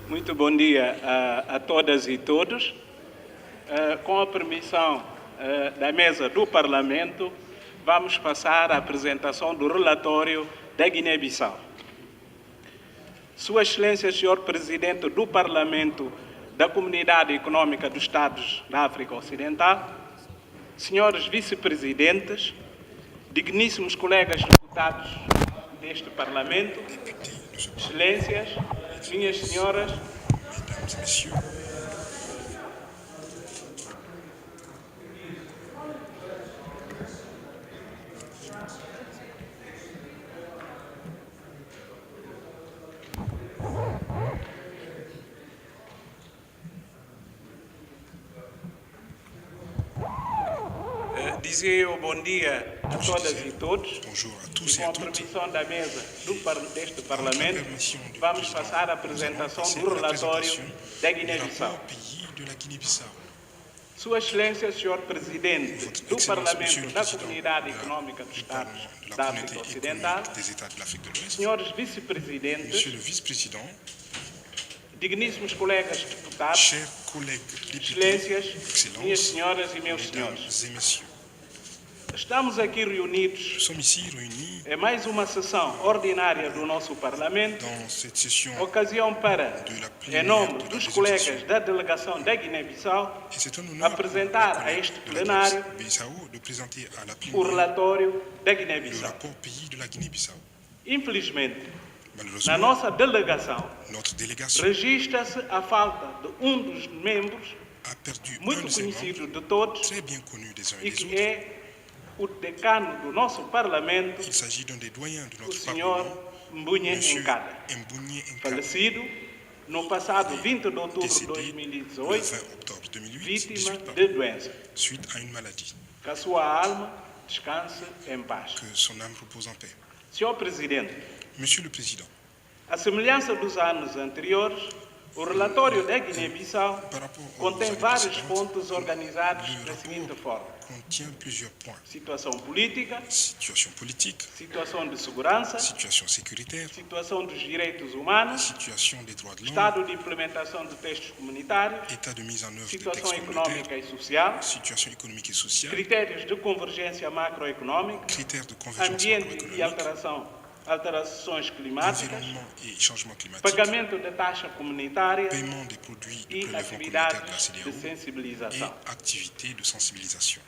Muito bom dia a todas e todos. Com a permissão da mesa do Parlamento, vamos passar à apresentação do relatório da Guiné-Bissau. Sua Excelência, Senhor Presidente do Parlamento da Comunidade Econômica dos Estados da África Ocidental, senhores vice-presidentes, digníssimos colegas deputados deste Parlamento, Excelências, minhas senhoras, Mesdames et messieurs, dizer eu bom dia a todas e todos. bonjour à tous E et com à a toutes. permissão da mesa deste Avec la Parlamento, permission du vamos président, passar à nous allons apresentação passer do à la relatório présentation da du Guiné-Bissau. rapport pays de la Guinée-Bissau. Sua Excelência, Senhor Presidente Votre do Excellence, Monsieur Parlamento le da Président Comunidade Econômica dos du Estados Parlement de la da Communauté África Ocidental, économique des États de l'Afrique de l'Ouest, senhores Monsieur vice-presidentes, le Vice-président, digníssimos colegas deputados, chers collègues députés, Excelências, minhas Excellences, senhoras e meus senhores. Mesdames et Messieurs, Estamos aqui nous reunidos sommes ici réunis em mais uma sessão ordinária do nosso Parlamento, dans cette session ocasião para, de la em plénière nome de la dos présentation. colegas da delegação da Guiné-Bissau, Et c'est un honneur apresentar pour a les este collègues de la plenário Guinée-Bissau de présenter à la o plénière relatório da le Guiné-Bissau. rapport pays de la Guinée-Bissau. Infelizmente, na Malheureusement, nossa delegação, notre délégation registra-se a falta de um dos membros a perdu un muito de ses membres, conhecido de todos très bien connu des uns et e des que autres. é o decano do nosso Parlamento, Il s'agit d'un des doyens de o notre senhor Parlement, Mbunye M. Nkada, Mbounié Nkada, falecido no passado 20 de outubro de décédé le 2018, 20 octobre 2008, vítima 18, de pardon, doença. suite à une maladie. Que a sua alma descanse em paz. Que son âme repose en paix. Senhor Presidente, Monsieur le Président, à semelhança dos anos anteriores, o relatório da Guiné-Bissau par rapport aux contém années vários précédentes, pontos organizados le da seguinte forma: contient plusieurs points. situação política, Situation politique, situação de segurança, situation sécuritaire, situação dos direitos humanos, situation des droits de l'homme, estado de implementação de textos comunitários, état de mise en œuvre des situação textes communautaires, econômica e social, situation économique et sociale, critérios de convergência macroeconômica, critères de convergence ambiente e macroéconomique, alterações climáticas, environnement et changement climatique, pagamento da taxa comunitária paiement des produits de e prélèvement communautaire de la atividades de CEDEAO et sensibilização. activités de sensibilisation.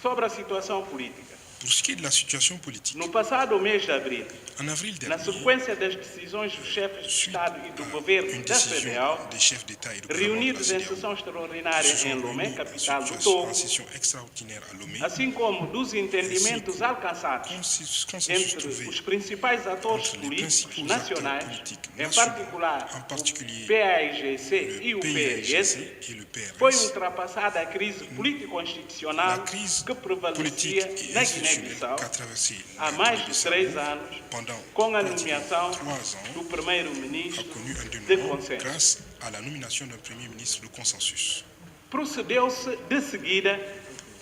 Sobre a situação política. Pour ce qui est de la situation politique, No passado mês de abril, en avril na dernier, sequência das decisões dos chefes de suite Estado e do à governo une da décision CEDEAO, des chefs d'État et de gouvernement de la reunidos em CEDEAO, sessão extraordinária se em sont Lomé, réunis capital do en Togo, session extraordinaire à Lomé, assim como dos entendimentos alcançados consensus entre trouvé os principais atores entre les políticos principaux nacionais, acteurs politiques em nationaux, particular en particulier o PAIGC e le o PRS, PIGC et le foi PRS, ultrapassada a crise la político-constitucional crise que politique prevalecia et na institutionnelle Guiné-Bissau qu'a traversé há la mais de Guinée-Bissau 3 anos, pendant com a pratiquement nomeação 3 ans, do a primeiro-ministro connu un de dénouement consenso. grâce à la nomination d'un Premier ministre de consensus. Procedeu-se de seguida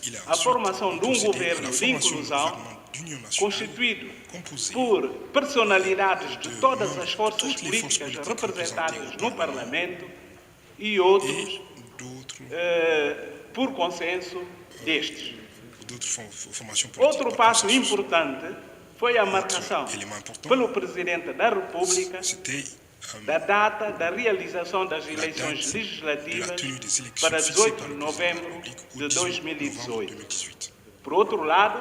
Il a a formação de um procédé à governo la de formation d'un inclusão gouvernement d'union nationale constituído composé por personalidades de todas as forças toutes les forces políticas politiques representadas représentées no au Parlement Parlamento e outros et d'autres por consenso destes. formations politiques. Outro par passo consensus. importante foi a marcação élément important, pelo Presidente da República c'était da data da realização das la eleições date de la legislativas tenue des élections para fixée 18 par de le président de la novembro République au de 18 novembre 2018. 2018. Por outro lado,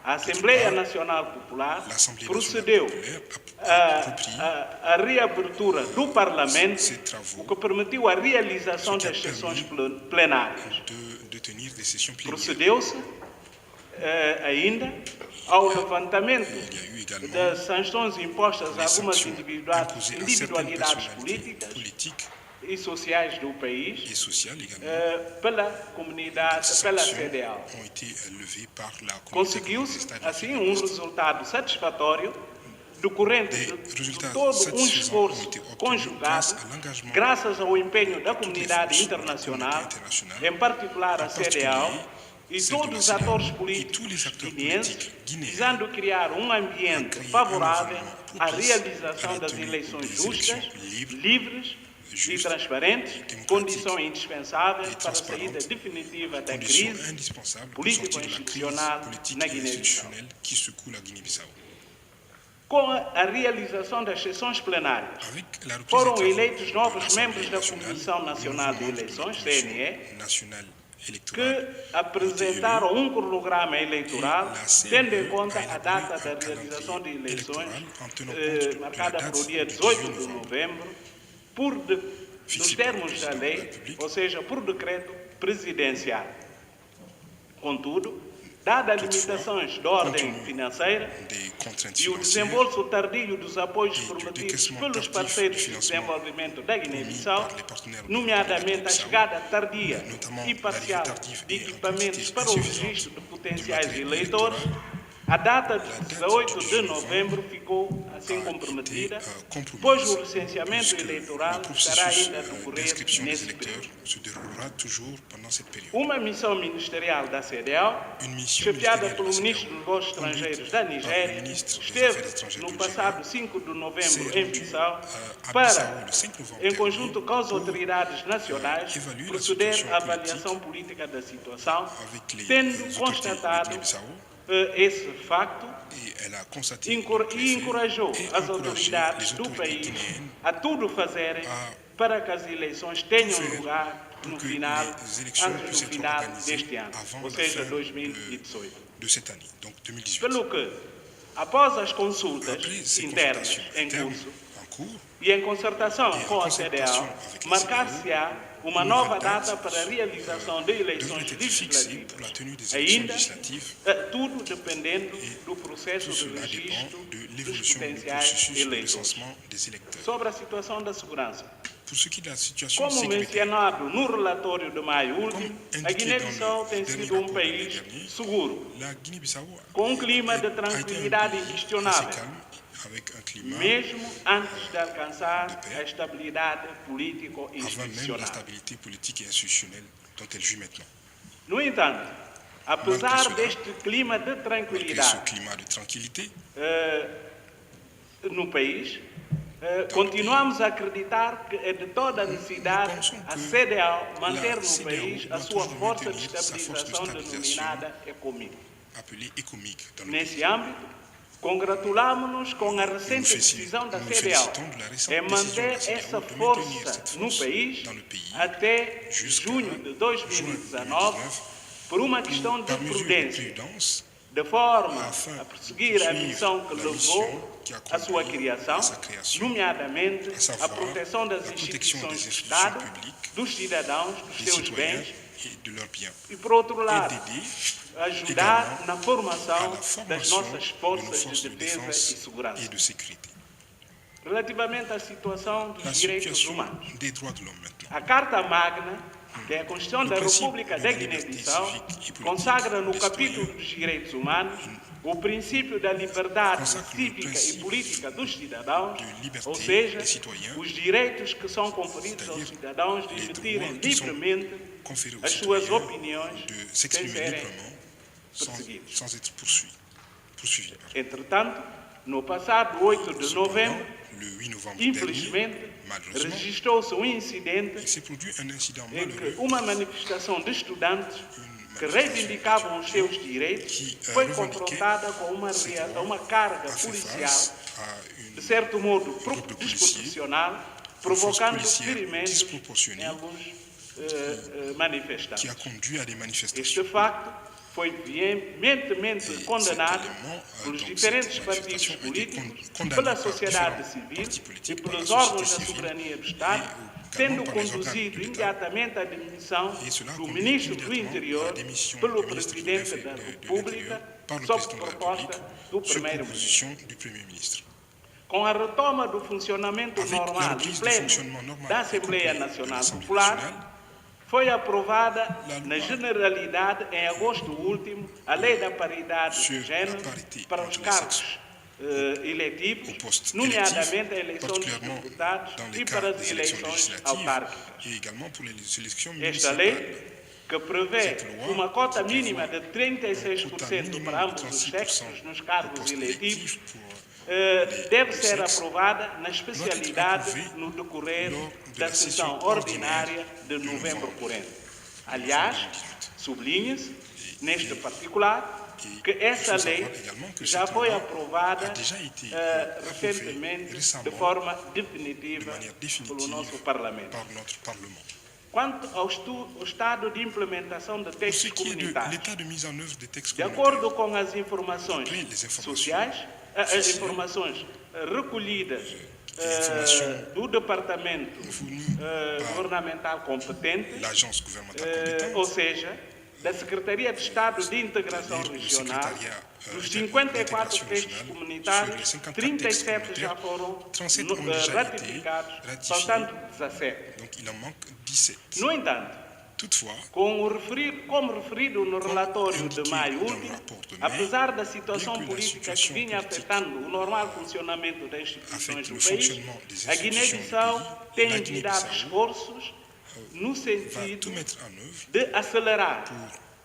a Assembleia Nacional Popular L'Assemblée procedeu nationale populaire a repris à reabertura do Parlamento, ses travaux, o que permitiu a realização das sessões plenárias. de tenir des sessions plénières. Procedeu-se ainda ao levantamento Il y a eu également das sanções impostas a les algumas sanctions individualidades imposées à certaines personnalités políticas politiques e sociais do país et sociales également. pela comunidade, Ces pela sanctions CEDEAO. ont été levées par la communauté Conseguiu-se, des États de assim, l'Afrique de l'Ouest. resultado satisfatório decorrente Des de résultats todo satisfaisants esforço ont été obtenus conjugado, grâce à l'engagement graças ao empenho da toutes les comunidade forces de la internacional, communauté internationale, em particular a en particulier CEDEAO, e celle de todos la os CEDEAO atores et tous políticos les acteurs guineenses, politiques guinéens, visando criar um ambiente créer un favorável environnement à propice realização à la das tenue eleições des justas, élections libres, livres e justes, transparentes, démocratiques condição indispensável et para a saída transparentes, definitiva da condition crise indispensable pour sortir de la crise político-institucional politique na et Guiné-Bissau. institutionnelle qui secoue la Guinée-Bissau. Com a realização das sessões plenárias, Avec la reprise foram des travaux eleitos de novos l'Assemblée membros da nationale, Comissão les Nacional nouveaux de membres de la Eleições, Commission CNE, nationale que électorale apresentaram um cronograma eleitoral, E la CNE tendo em conta a a élaboré data un da realização de calendrier eleições, électoral en tenant compte de la marcada date para o dia de 18 18 de novembro, novembro, nos fixé par le termos da président de la lei, République. ou seja, por decreto presidencial. Contudo, dadas as limitações de ordem financeira Des contraintes e o financières desembolso tardio dos apoios e do prometidos décaissement pelos tardif parceiros do de financement desenvolvimento da promis Guiné-Bissau, par les partenaires de nomeadamente a Guinée-Bissau, chegada tardia notamment e parcial l'arrivée tardive de et en equipamentos quantité para o insuffisante registro de de potenciais matériel eleitores, électoral. a data de La date 18 de de novembro ficou assim a comprometida, été compromise, pois o recenseamento puisque eleitoral le estará processus ainda a decorrer d'inscription des nesse électeurs período. se déroulera toujours pendant cette période. Uma missão ministerial da CEDEAO, Une mission chefiada ministérielle pelo de la ministro dos Negócios Estrangeiros da par le Nigéria, ministre des esteve Affaires étrangères no du passado Nigeria, 5 de novembro s'est em rendu Bissau à Bissau para, le 5 novembre em conjunto dernier, com as pour autoridades nacionais, évaluer la proceder situation à avaliação política da situação, avec les tendo autorités de constatado Guinée-Bissau, esse facto et elle a constaté e les faits encorajou et as encouragé autoridades les do autorités país guinéennes a tudo fazerem a para que as eleições tenham faire lugar no pour que final, les élections antes puissent do être final organisées deste ano, avant ou la seja, fin 2018. de cette année, donc 2018. Pelo que, após as consultas Après ces internas consultations em internes curso en cours, e em concertação E em com a concertação CEDEAO, avec la marcar-se-á uma une nova nouvelle date data para a realização de devrait eleições être fixée pour la legislativas. tenue des élections Ainda, législatives. tudo dependendo do processo Tout de cela registro dépend de dos l'évolution du potenciais processus de eleitores. recensement des électeurs. Sobre a situação da segurança. Pour ce qui est de la situation Como sécuritaire, mencionado no relatório de maio último, a indiqué Guiné-Bissau dans le tem dernier sido um rapport de país l'année dernier, seguro, la Guinée-Bissau com um clima de a été un tranquilidade pays assez inquestionável, calme, avec un climat mesmo antes de alcançar de paix, a estabilidade avant même la político-institucional. stabilité politique et institutionnelle dont elle jouit maintenant. No entanto, apesar Malgré cela, deste clima de Malgré ce tranquilidade climat de tranquillité, no país, continuamos a acreditar que é de toda a necessidade a CEDEAO manter no país a sua força de estabilização denominada ECOMIG. appelée économique dans le Nesse pays. âmbito, congratulamos-nos com a recente Nous decisão da nous CEDEAO félicitons de la récente em décision manter da CEDEAO essa de maintenir força cette no force país dans le pays até jusqu'à junho de 2019 2019, por uma questão de par mesure de prudência, prudence, de forma afin a perseguir a de missão que suivre la levou mission qui a à sua conduit criação, à sa création, nomeadamente à a savoir proteção das la protection instituições des do institutions Estado, publiques, dos cidadãos, dos des seus citoyens bens et de leurs biens, e, por outro et lado, d'aider ajudar également na à formação la das formation nossas de nos forças forces de de defesa e défense segurança. et de sécurité. Relativamente à situação dos La direitos situation humanos, des droits de l'homme maintenant. a Carta Magna, que é a Constituição O da princípio República da da liberdade Guiné-Bissau, cívica e política consagra no do capítulo cidadão dos direitos humanos o princípio da liberdade Consacra no cívica e princípio política dos cidadãos, de liberté ou seja, des citoyens, os direitos que são conferidos aos c'est-à-dire cidadãos de les emitirem droits qui sont livremente conférés aux as suas citoyens opiniões de sem s'exprimer serem librement perseguidos. sans être poursuivis. Entretanto, no passado 8 de novembro, Le 8 novembre infelizmente, dernier, malheureusement, registrou-se um il incidente s'est produit un incident em que malheureux uma manifestação de estudantes que reivindicavam os seus direitos foi confrontada com uma carga a fait policial, face à de une certo modo groupe de policiers, desproporcional, force provocando policière ferimentos disproportionnée em alguns qui manifestantes. a conduit à des Este manifestations. facto foi veementemente condenado pelos donc, diferentes cette partidos manifestation a été políticos, condamnée pela par sociedade différents civil partis e politiques, par la pelos société órgãos da civile soberania do Estado, et tendo également par les organes conduzido de l'État. imediatamente à demissão Et cela a do conduit ministro do immédiatement à Interior la démission pelo du ministre de Presidente da l'Intérieur República, par le sob président de la proposta République do sur Primeiro-Ministro. proposition du Premier ministre. Com a retoma do funcionamento Avec la normal e reprise du pleno fonctionnement normal da et Assembleia complet de Nacional l'Assemblée Popular, nationale, foi aprovada La loi na generalidade em agosto último a Lei da Paridade sur de Gênero la parité para os entre les cargos sexes eletivos, au poste nomeadamente a électif, eleição dos particulièrement deputados dans e les para cas as des élections eleições législatives autárquicas. et également pour les élections Esta municipales. lei, que prevê Cette loi, uma cota qui mínima prévoit de une quota 36% minimum para de ambos os 36% sexos nos au cargos poste eleitivos, électif pour deve le ser sexe aprovada na doit être especialidade approuvé no decorrer lors de da la sessão session ordinaire ordinária de de novembro novembro corrente. de Aliás, novembro 2018. sublinha-se, neste et- particular, que il essa faut lei savoir également que já cette foi loi aprovada a déjà été recentemente approuvée de récemment forma de definitiva manière pelo définitive nosso Parlamento. par notre Parlement. Quanto ao estado de implementação de Pour ce textos qui est de comunitários, l'état de mise en œuvre des textes de communautaires, acordo com as informações D'après les informações sociais, as oficiais, informações recolhidas les informations do Departamento fournies Governamental competente, l'agence gouvernementale ou compétente, seja, da Secretaria de Estado de Integração c'est-à-dire le Regional, secrétariat dos de 54 l'intégration textos nationale, comunitários, sur les 54 textes 37 já communautaires, foram 37 ont déjà ratificados, été ratifiés, faltando 17. donc il en manque 17. No entanto, Toutefois, como referido no relatório de maio indiqué dans le último, rapport de mai, apesar da situação bien que la política que situation vinha politique afetando o normal funcionamento das instituições affecte do le país, fonctionnement des a institutions du Guiné-Bissau pays, tem la envidado Guinée-Bissau esforços no va sentido tout mettre en œuvre de acelerar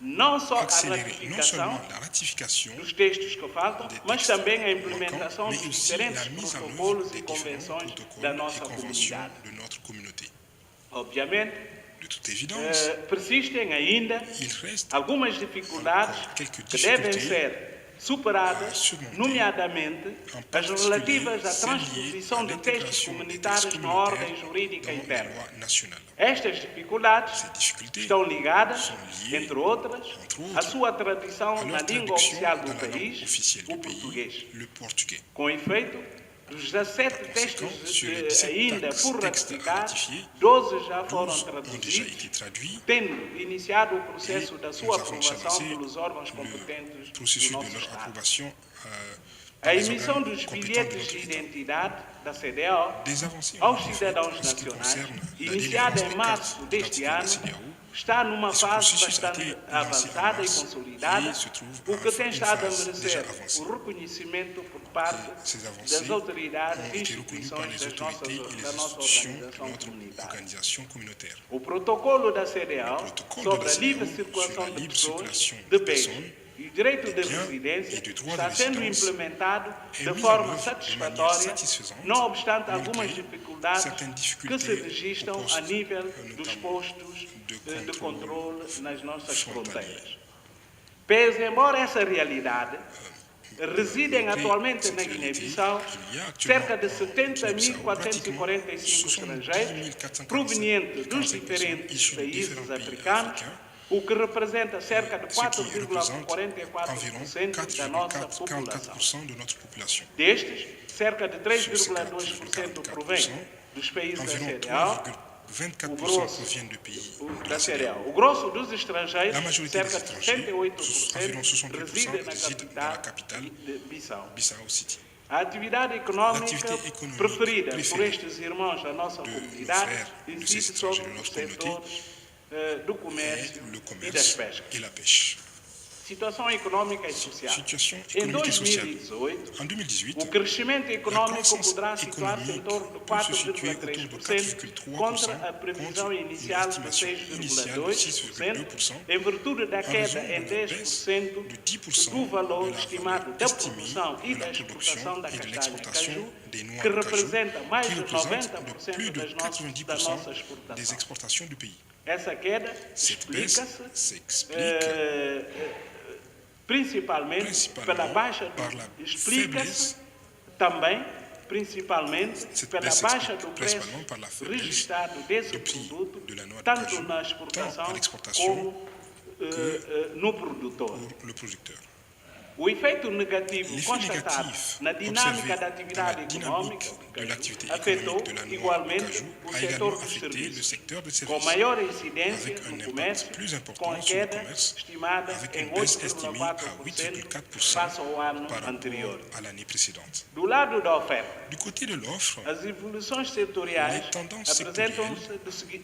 não só a accélérer non ratificação seulement la ratification dos textos que faltam, des mas textes também a manquants, implementação mais dos aussi diferentes la mise en œuvre protocolos des e différents convenções da protocoles et nossa conventions comunidade. de notre communauté. Obviamente, De toute évidence, persistem ainda il reste algumas dificuldades encore quelques que devem difficultés ser superadas, surmonter, nomeadamente en as particulier relativas à celles liées transposição à de textos l'intégration des comunitários textes na ordem communautaires jurídica dans les interna. lois nationales. Estas dificuldades Ces difficultés estão ligadas, sont liées, entre outras, entre à autres, sua tradição à na leur língua traduction oficial dans do la langue país, officielle o du pays, português. le portugais. Com efeito, dos 17 conséquent, textos sur les 17 ainda por textes à ratificar, ratifier, 12 já foram 12 ont déjà traduzidos, été traduits tendo iniciado o processo et da nous sua avons déjà aprovação lancé pelos órgãos le competentes do processus de nosso leur Estado. approbation A par les emissão organes dos compétents de bilhetes notre de État. identidade da CDAO Des avancées aos ont été faites cidadãos en ce qui nacionais, concerne la iniciada délivrance em des março cartes deste d'identité de la ano, CEDEAO. está numa Esse fase processus a bastante été lancé avançada en e mars consolidada, et se trouve o que en tem une estado a phase merecer déjà avancée. o reconhecimento por parte Ces avancées das autoridades ont e été reconnues par instituições les autorités et da les nossa institutions de organização notre comunitária. organisation communautaire. O protocolo da CEDEAO protocolo sobre da a livre CEDEAO circulação sur la de libre pessoas, circulation de de bens personnes, e o direito de biens residência et de droit está de sendo résidence implementado est de mis en forma œuvre de manière satisfatória, satisfaisante, não obstante malgré algumas dificuldades certaines que se difficultés registram au poste, a nível dos notamment postos de controle nas nossas frontalier. fronteiras. Pese embora essa realidade, residem atualmente na Cette Guiné-Bissau réalité, il y a actuellement cerca de en Guinée-Bissau 70.445 estrangeiros 70 provenientes dos 445 diferentes issus de países différents pays africanos, africains, o que representa cerca de ce qui représente environ 4,44% da nossa população. 4,44% de notre population. Destes, cerca de 3,2% provém dos países da Environ CEDEAO, 3,24% grosso proviennent de pays de da la CEDEAO. CEDEAO. O grosso dos estrangeiros, La majorité des cerca de étrangers, environ 68%, 68%, reside na résident dans la capitale, de Bissau. Bissau City. A atividade econômica L'activité économique preferida por préférée estes irmãos da nossa de comunidade nos frères de incide ces sobre étrangers de os notre communauté setores do Et comércio le e das commerce pescas. et la pêche. Situação econômica e social. Situation Em économique et sociale. 2018, En 2018, o crescimento la econômico croissance poderá situar-se em économique torno de peut se situer autour de 4,3% 4,3% contra a previsão contre une inicial de estimation initiale de 6,2%, 6,2%, em virtude da raison queda de em la baisse 10% de 10% do valor de la estimado valeur da estimée produção e de da la exportação da production et de castanha l'exportation caju, des noix que de cajou, representa mais qui de représente 90% plus de da 90% nossa des exportação. exportations du pays. Essa queda Cette baisse explica-se s'explique principalmente pela baixa par la explica-se também principalmente Cette pela baisse baixa s'explique do preço principalement par la faiblesse registrado desse du prix produto de la noix de tanto cajou, na tant exportação à l'exportation como no produtor. pour le producteur. O efeito negativo L'effet constatado négatif na dinâmica observé da dans atividade la econômica dynamique de l'activité afetou économique de la noix de igualmente cajou o a setor également dos affecté le serviços, secteur des com services, maior incidência avec un no impact comércio, plus com a important sur le queda commerce, estimada avec em une baisse estimée à 8,4% 8,4% face ao ano par anterior. rapport à l'année précédente. Do lado da oferta, Du côté de l'offre, as evoluções setoriais Les tendances apresentam-se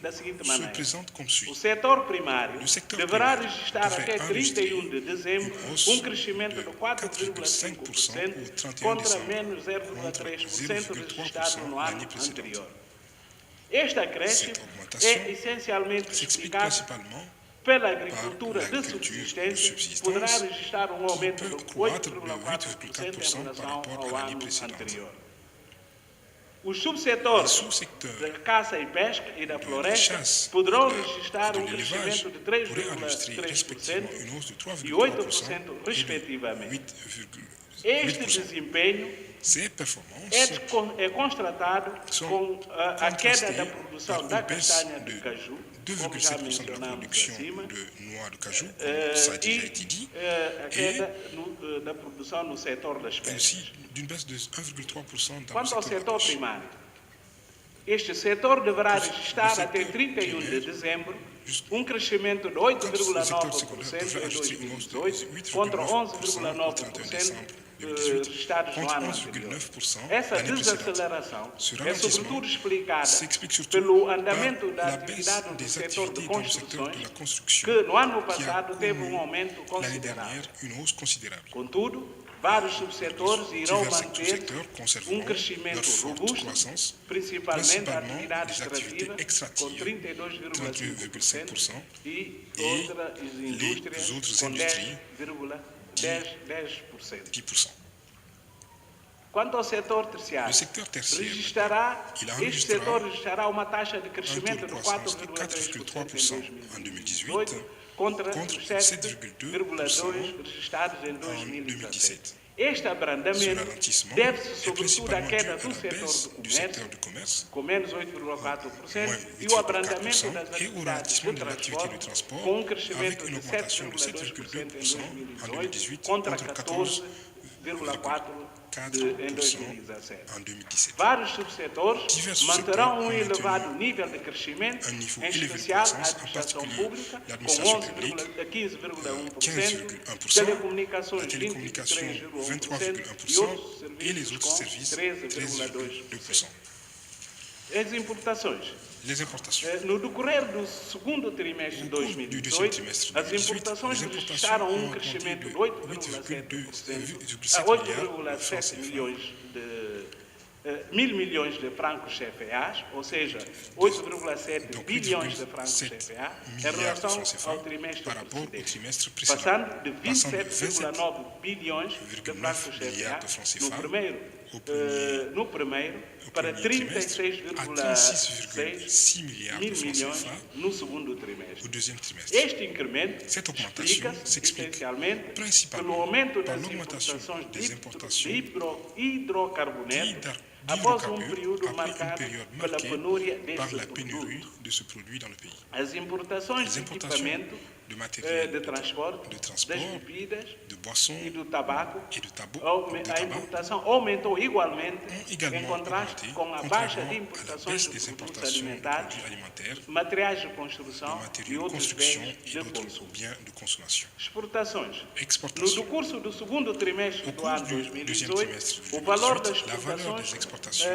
da seguinte se maneira. présentent comme O suit. setor primário O sector deverá primário registrar devrait até 31 de enregistrar dezembro uma hausse crescimento de de 4,5% 4,5% au 31 contra décembre, menos contre 0,3% 0,3% registrado no ano l'année précédente. anterior. Este acréscimo Cette augmentation é essencialmente s'explique explicado principalement pela agricultura de l'agriculture subsistência de poderá subsistance, registrar um qui aumento peut de croître de 8,4% 8,4% em par relação rapport ao à l'année ano précédente. anterior. Os Les subsetores sous-secteurs da caça e pesca e da de floresta chasse poderão et registrar de um l'élevage crescimento de pourraient enregistrer 3,3% respectivement une hausse de e 3,3% 8%, et de respectivamente. 8,8%. Este desempenho Ces performances é constatado sont com a queda da contrastées produção par da une baisse castanha de de caju, como já 2,7% de la mencionamos production acima, de noix de cajou, comme ça a déjà été dit, a queda da produção no setor das et pescas. aussi d'une baisse de 1,3% dans le Quanto ao secteur de la setor pêche. primário, este setor deverá O registrar setor até 31 de primário, dezembro justo. um crescimento de Quanto ao setor 8,9% secondaire, devrait em enregistrer une hausse de 2018 contra 8,9% au 31 11,9% décembre 2018, registrados no contre ano anterior. 11,9% Essa l'année précédente. desaceleração Ce é ralentissement sobretudo explicada s'explique surtout pelo par andamento da la baisse atividade do des setor de activités dans le secteur construções, de la construction, que no ano qui a passado teve connu aumento l'année considerável. dernière une hausse considérable. Contudo, vários subsetores irão Divers manter secteurs conserveront leur crescimento forte robusto, croissance, principalmente a principalement atividade les activités extrativa, com extractives, 32,5%, e et outras les indústrias autres com industries, 10%. 10%. Quanto ao setor terciário, Le secteur tertiaire, registrará, il este enregistrera setor registrará uma taxa de un taux crescimento de de croissance de 4,3% 4,3% em en 2018, 2018 contra contre os 7,2% 7,2% registrados em en 2017. 2017. Este Ce abrandamento ralentissement deve-se est sobretudo à principalement queda dû à do la setor baisse do du secteur comércio, du commerce, com menos 8,4%, moins e o abrandamento 8,4%, das et au atividades ralentissement de de l'activité du transporte, transport, com um crescimento avec une de augmentation de 7,2% em 7,2% en 2018 contra contre 14,4% 14,4% em 2017. en 2017. Vários subsetores Divers manterão um subsetores ont elevado maintenu nível de crescimento, un niveau em élevé de especial a croissance, en administração particulier pública, com l'administration publique, 15,1%, 15,1%, telecomunicações la télécommunication 23,1% e 23,1% outros et les autres serviços services com 13,2%. 13,2%. As importações. Les importations. No decorrer do segundo trimestre de Au cours du deuxième 2018, trimestre de as 2018, importações les importations registraram ont um augmenté crescimento de de 8,7% a 8,7 mil milhões de francos CFAs, ou seja, 8,7 Donc bilhões de francos 8,7 CFA, em milliards de relação francs CFA ao trimestre par rapport au precedente, trimestre précédent, passando de passant de 27,9 bilhões de francos milliards de francs CFA CFA no primeiro para premier trimestre à 36,6 36,6 milliards mil de francs milhões CFA no segundo trimestre. au deuxième trimestre. Este incremento Cette augmentation explica-se s'explique essencialmente principalement pelo aumento par das l'augmentation importações des de importations hidrocarbonetos após período après une marcado période pela marquée penúria par desse la pénurie produto. de ce produit dans le pays. As importações Les de importations equipamento de matériel de transporte, de das transport, bebidas de boissons e do tabaco, et de tabac, a importação aumentou igualmente ont également em contraste augmenté, com a baixa contrairement de à la importações baisse de des produtos importations de alimentares, produits alimentaires, materiais de de construção e matériaux de outros construction bens et de d'autres consumo. biens de consommation. Exportações. No Exportations. decurso do segundo trimestre Au do cours ano du deuxième 2018, trimestre de o valor das 2018, la valeur des exportações exportations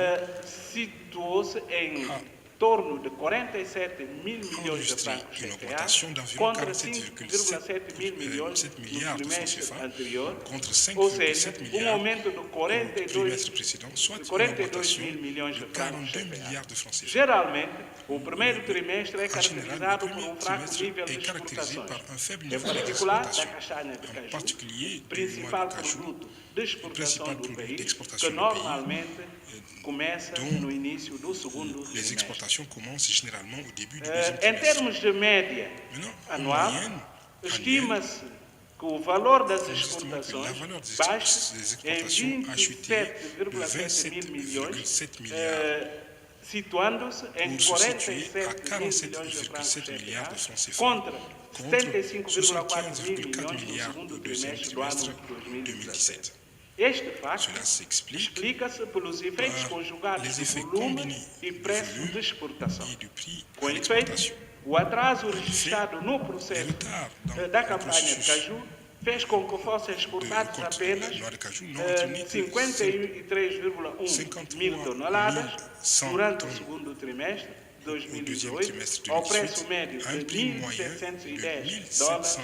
situou-se em a torno de 47 mil milhões de enregistré francos une CFA augmentation d'environ contra 47,7 5,7 mil milhões 7 no milliards de francs trimestre CFA anterior, contre ou seja, 5,7 um milliards aumento de au 42 trimestre précédent, soit une 42 augmentation mil milhões de de francos 42 CFA. milliards de francs CFA. Geralmente, o primeiro trimestre é En général, le caracterizado por premier fraco trimestre nível de est caractérisé exportações, par un faible em niveau particular da d'exportation, castanha de en caju, particulier du noix principal de cajou, produto de exportação principal do produit país, d'exportation que do pays, normalmente começa dont no início do segundo les trimestre. exportations commencent généralement au début du deuxième Em trimestre. termos de média Maintenant, en anual, moyenne, annuelle, estima-se que o valor das nous estimons que la exportações valeur des baixe em exportations a chuté de 27,7 mil milhões, 27,7 milliards situando-se em pour se situer à 47 mil milhões de francos 47,7 milliards de CFA, francs CFA contra contre 75,4 mil 75,4 milhões no milliards segundo au deuxième trimestre do ano trimestre 2017. 2017. Este facto Cela s'explique explica-se pelos efeitos par conjugados les de effets volume combinés e du preço volume de exportação. et du prix Com à efeito, l'exportation. o atraso registrado no Le processo retard dans da le campanha de processus caju fez com que fossem de exportados récolte de apenas noix de cajou n'ont entraîné que 53,1 mil toneladas 53 durante o tonnes segundo trimestre de au deuxième 2018, trimestre de ao preço 2018, médio à un de prix moyen de 1.710 dólares a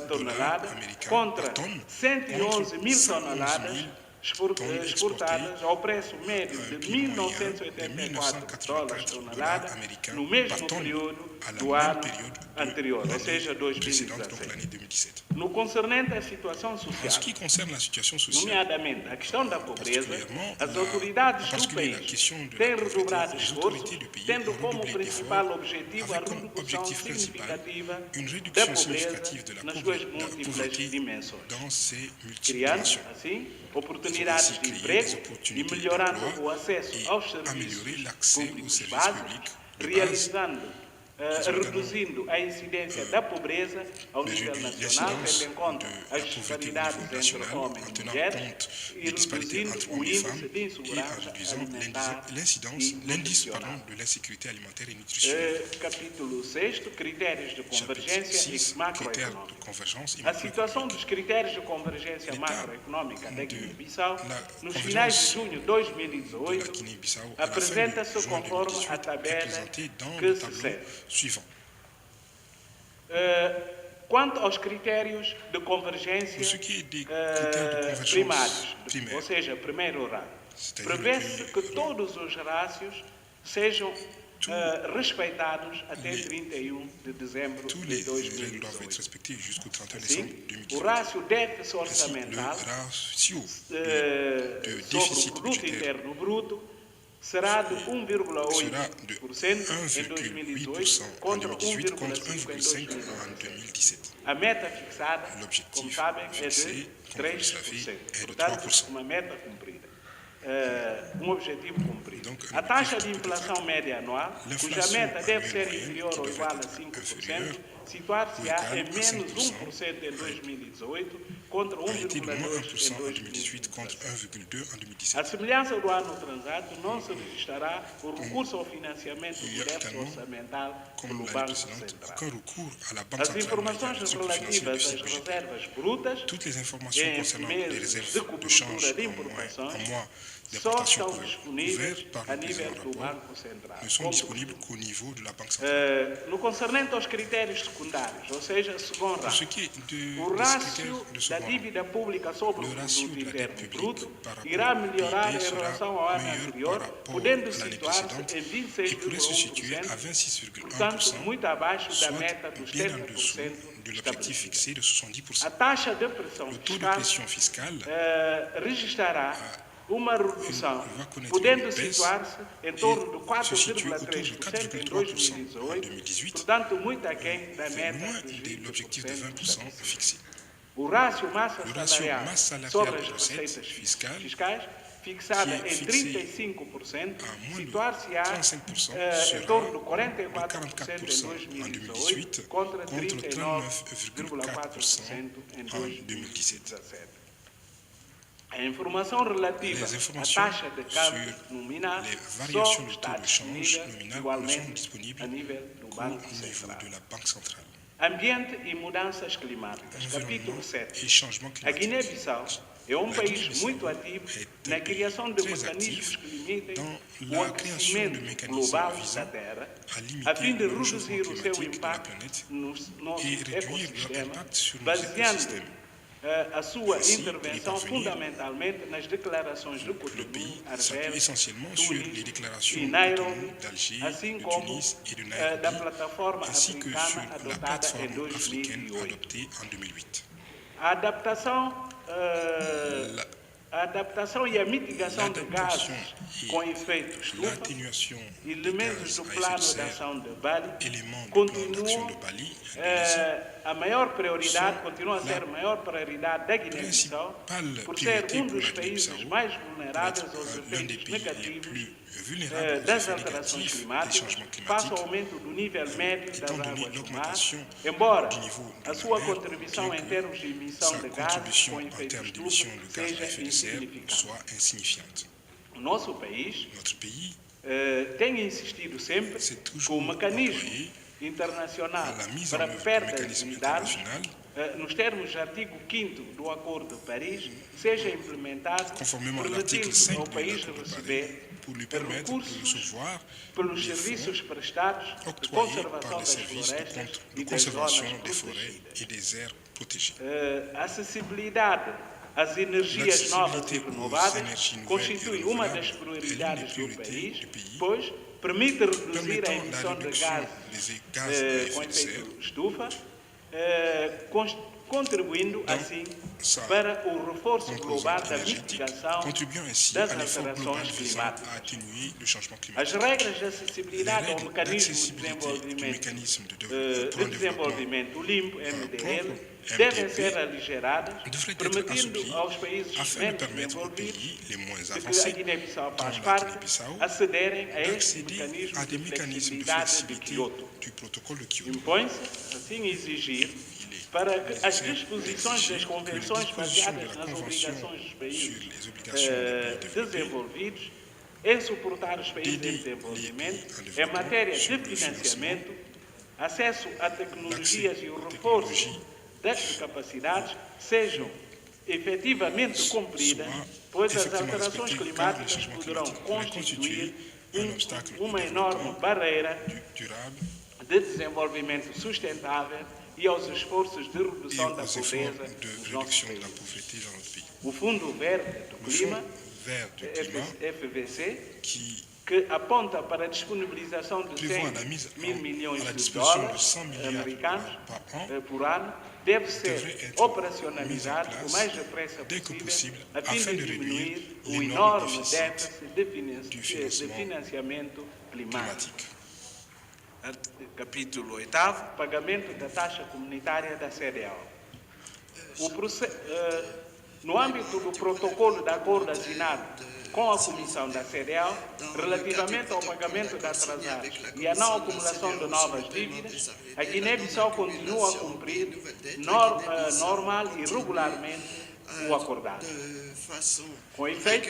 $1.710 tonelada américains contra par tonne, 111 mil 111 toneladas 000 exportadas ao preço médio de prix moyen de 1984 dólares 1984 tonelada américains no mesmo par tonne período à la do même ano période de anterior, ou l'année seja, précédente, donc 2017. l'année 2017. No concernente à situação En ce social, qui concerne la situation sociale, nomeadamente a questão da pobreza, particulièrement as la- autoridades en do particulier la país question de la têm pauvreté, redobrado les esforços, autorités du pays tendo ont como redoublé principal d'efforts objetivo a avec comme redução objectif principal significativa une da réduction pobreza significative de la nas suas pauvreté múltiplas dimensões, dans ses criando, multiplications. assim, Ils ont oportunidades ainsi de créé des emprego e opportunités melhorando d'emploi o acesso et aos améliorer serviços l'accès aux públicos services básicos, publics de base, realizando, ont reduzindo a incidência da pobreza ao de nível réduire nacional, l'incidence tendo em conta de as la pauvreté au disparidades niveau entre national homens en e tenant mulheres compte e des disparités reduzindo entre o hommes et femmes índice de et en insegurança réduisant alimentar l'incidence, e l'indice nutricional. de l'insécurité alimentaire et nutritionnelle. Capítulo 6, critérios de Chapitre convergência 6, e critères de macroeconômica. convergence et A situação macroéconomique. dos critérios de convergência L'état macroeconômica da de Guiné-Bissau la nos finais de convergence junho de de la 2018 Guinée-Bissau à la fin de apresenta-se juin conforme a 2018 est tabela présentée dans que le se tableau segue. suivant. Quanto aos critérios de convergência Pour ce qui est des critères de convergence primários, primaires, ou seja, primeiro rango, c'est-à-dire prevê-se le que premier rang, todos os rácios sejam respeitados até les- 31 de dezembro tous de les règles doivent être 2018. respectées jusqu'au 31 décembre Sim, o 2018. rácio déficit Ainsi, le orçamental ratio de sobre o déficit produto budgétaire interno bruto será de sera de 1,8% em 1,8% 2018 en contra 2018 contre 1,5% em 1,5% en 2017. 2017. A meta fixada, L'objectif como sabem, é fixé, de como vous le savez, 3%. est de Portanto, 3%. uma meta cumprida. Objetivo cumprido. Donc, A taxa de l'objectif inflação atteint. média anual, cuja L'inflation meta deve annuelle ser moyenne, inferior qui ou devrait igual a être 5%, situar-se-á ou em égale à menos 5%, 1% em 2018 contra a été de moins 1,2% 1% em en 2018 contre 2017. 1,2% en A 2017. semelhança do ano transato, não se registrará o recurso ao financiamento Il do y a déficit également, orçamental comme pelo l'année Banco précédente, Central. aucun recours à la Banque As centrale informações monétaire sur le financier du relativas às déficit budgétaire. reservas brutas Toutes les informations em concernant les meses de réserves de cobertura change de en mois importações só d'importation estão disponíveis couvertes par a le président nível do rapport Banco Central. ne sont Como disponibles qu'au niveau de la Banque centrale. no concernente aos critérios secundários, ou seja, segundo Pour ce rango, qui est o des rácio critères de da second rang, dívida pública sobre o le ratio produto de la dette interno publique bruto par rapport irá au melhorar PIB em sera relação ao ano meilleur anterior, par rapport podendo à l'année situar-se précédente em et pourrait se situer à 26,1%, portanto, 26,1%, muito abaixo da soit meta dos bien en dessous 70% de l'objectif estabelecido. fixé de 70%. A taxa de pressão Le taux de fiscal pression fiscale registrará uma redução, vai connaître podendo une baisse situar-se em torno de se situe autour de 4,3% em 4,3% en 2018, 2018, portanto, muito aquém da c'est meta loin dos de l'objectif de 20%. 20% fixé. O rácio massa Le ratio salarial masse salariale sobre as de recettes receitas fiscales, fiscais, fixada que é em fixé 35%, à moins de situar-se-á 35%, em sera torno de de 44% em 44% en 2018 2018 contra contre 39,4% em 2017. 2017. A informação relativa Les à informations taxa de câmbio sur nominal les só variations de está taux de change disponível nominal ne sont igualmente disponibles a nível do qu'au Banco niveau Central. de la Banque centrale. Ambiente e mudanças climáticas. Capítulo Environnement 7. et changement A climatique. Guiné-Bissau é um La país Guinée-Bissau muito ativo est na un criação de pays très mecanismos actif que limitem dans o la création de aquecimento mécanismes global da visant Terra, à a limiter fim de le réchauffement reduzir o seu climatique de la impacto planète no nosso et réduire leur ecossistema, impact sur nos baseando écosystèmes. a sua Ainsi, intervenção pour y parvenir, fundamentalmente nas declarações de Le Cotonou, pays s'appuie Argel, essentiellement sur les Tunis déclarations e de Nairobi, Cotonou, d'Alger, assim de como Tunis et de da Nairobi, plataforma ainsi que sur africana la adotada em plateforme africaine 2008. adoptée en 2008. A adaptação, a adaptação e a mitigação de gases L'adaptation com efeito estufa, L'atténuation des elementos gaz do à effet de plano de serre, ação de Bali, éléments du plan d'action continuam de Bali, Indonésie, a maior prioridade, são continua a ser a maior prioridade da Guiné-Bissau, principale por ser priorité um pour dos la países Guinée-Bissau, mais pour vulneráveis être aos l'un des efeitos pays les negativos plus vulnérables aux das effets alterações négatifs des climáticas, changements face ao climatiques, aumento do nível médio das étant donné águas do mar, l'augmentation embora du niveau de a la sua mer, contribuição bien em que termos de emissão sa de gases contribution com en efeito termes estufa d'émissions de gaz à seja effet de serre insignificante. soit insignifiante. O nosso país Notre pays tem insistido sempre s'est que o toujours mecanismo employé internacional à la mise en para œuvre du perdas mécanisme de danos, international nos termos do artigo 5º do Acordo de Paris, seja implementado, conformément à l'article permitindo 5 ao de país l'accord de receber Paris pour lui permettre de recursos recevoir pelos des serviços fonds prestados de octroyés conservação par les das services florestas de e das zonas conservation des forêts protegidas. et des aires protégées. A acessibilidade as energias novas e L'accessibilité aux renováveis énergies nouvelles constitui et uma renouvelables das est l'une prioridades des do priorités país, du pays, pois permite reduzir a permettant la emissão de réduction gás des gaz à com effet de serre efeito estufa, contribuindo dans assim sa para o reforço global composante da énergétique, mitigação contribuant ainsi das à l'effort global alterações visant climáticas. à atténuer le changement As climatique. regras de Les acessibilidade ao règles mecanismo de d'accessibilité du desenvolvimento, mécanisme de de développement desenvolvimento limpo, MDL, propre, devem MDP, ser aligeradas, devrait être permitindo assoupli aos países afin de menos permettre aux desenvolvidos, pays les moins de que a avancés, Guiné-Bissau dont faz la parte, Guinée-Bissau, acederem a este d'accéder mecanismo à de des mécanismes de flexibilidade de flexibilité Kyoto. du protocole de Kyoto. Impõe-se, assim, exigir para que as disposições das convenções baseadas nas obrigações dos países desenvolvidos em suportar os países em desenvolvimento em matéria de financiamento, acesso a tecnologias e o reforço das capacidades sejam efetivamente cumpridas, pois as alterações climáticas poderão constituir uma enorme barreira Durable de desenvolvimento sustentável e aos esforços de et redução da aux pobreza efforts de nos nossos réduction de la países. pauvreté dans notre pays. O Fundo Verde do Le Clima, Fonds vert du climat FVC, qui que aponta para a disponibilização de prévoit 100 la mise mil milhões à la de disposition de dólares 100 milliards americanos par an, por ano, deve devrait ser être operacionalizado mise en o place mais depressa dès que possível, possible, a fim afin de de réduire diminuir o l'énorme enorme déficit déficit du de financement financiamento climático. climatique. Capítulo 8, pagamento da taxa comunitária da CEDEAO. No âmbito do protocolo de acordo assinado com a Comissão da CEDEAO, relativamente ao pagamento de atrasados e à não acumulação de novas dívidas, a Guiné-Bissau continua a cumprir normal e regularmente o acordado. Com efeito,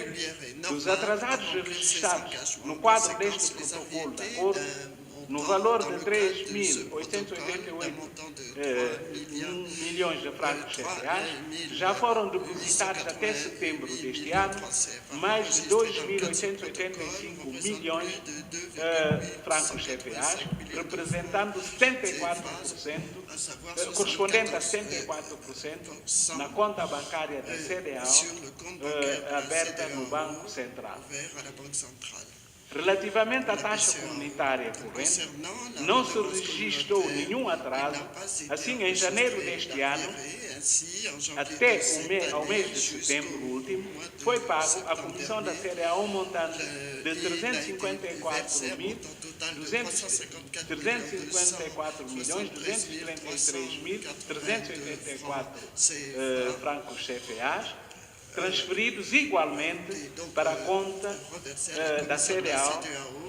dos atrasados registrados no quadro deste protocolo de acordo, no valor de 3.888 milhões de francos CFAs, já foram depositados até setembro deste ano mais de 2.885 milhões de francos CFAs, representando 74%, correspondente a 74% na conta bancária da CEDEAO aberta no Banco Central. Relativamente à taxa comunitária corrente, não se registrou nenhum atraso. Assim, em janeiro deste ano, até ao mês de setembro último, foi pago à Comissão da CEDEAO um montante de 354.233.384 francos CFAs, transferidos igualmente para a conta da CEDEAO,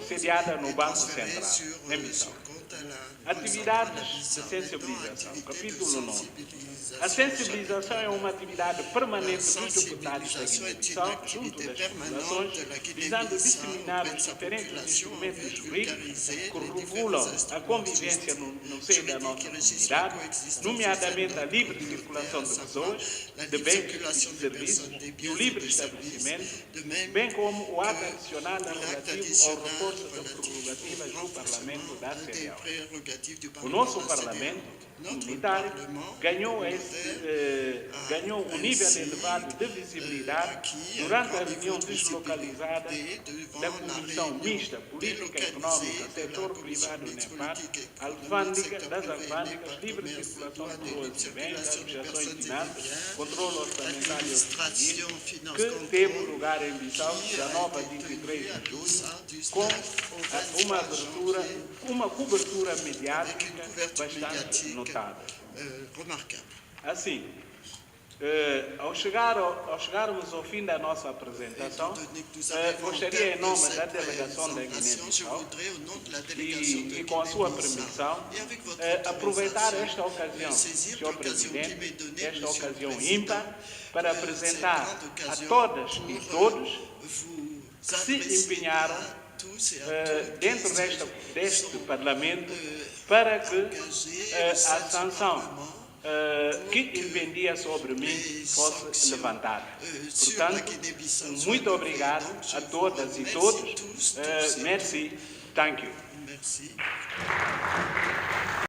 sediada no Banco Central, em Bissau. Atividades de sensibilização. Capítulo 9. A sensibilização é uma atividade permanente dos deputados da Guiné-Bissau, junto das populações, visando disseminar os diferentes instrumentos jurídicos que regulam a convivência no seio da nossa comunidade, nomeadamente a livre circulação de pessoas, de bens e de serviços e o livre estabelecimento, bem como o ato adicional relativo ao reforço das prerrogativas do Parlamento da CEDEAO. O nosso Parlamento comunitário ganhou um nível elevado de visibilidade durante a reunião deslocalizada da Comissão Mista Política Econômica, Setor Privado NEPAD, das alfândegas, livre circulação de pessoas e bens, associações de finanças, controle orçamentário e civil, que teve lugar em Bissau, 19 a 23 de julho, com uma cobertura mediática bastante notável. Assim, ao chegarmos ao fim da nossa apresentação, gostaria, em nome da delegação da Guiné-Bissau e com a sua permissão, aproveitar esta ocasião, Sr. Presidente, esta ocasião ímpar, para apresentar a todas e todos que se empenharam dentro deste Parlamento para que a sanção que impendia sobre mim fosse levantada. Portanto, muito obrigado a todas e todos. Merci. Thank you.